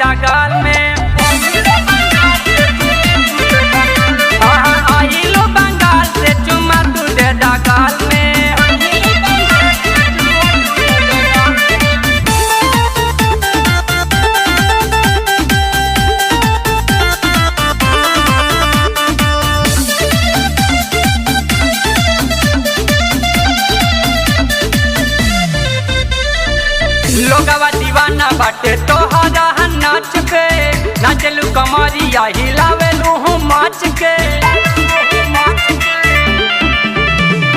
डगाल में। आइलो बंगाल से चुमा तू दे डगाल में। लोगवा दीवाना बाटे तोहरा नाच पे, नाचलू कमरिया हिलावेलू हूँ माच के।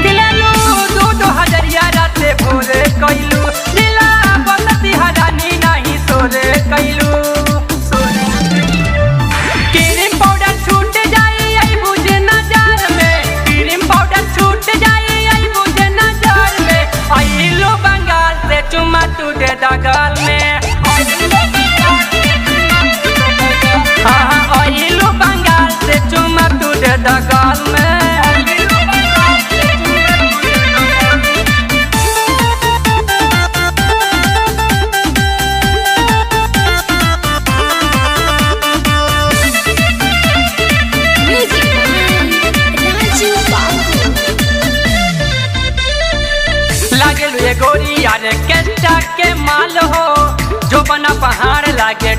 खिलेलू दूध हजरिया राते भोरे कैलू, लीला बसती हरानी नहीं सोरे कैलू। क्रीम पाउडर छूट जाई आई बुझे नजर में, क्रीम पाउडर छूट जाई आई बुझे नजर में। आइलो बंगाल से चुमा तू दे डगाल में। आइलो बंगाल से चुमा तू दे डगाल में। लागेलू ये गोरी यार केस्टा के माल हो, जो बना पहाड़ लागे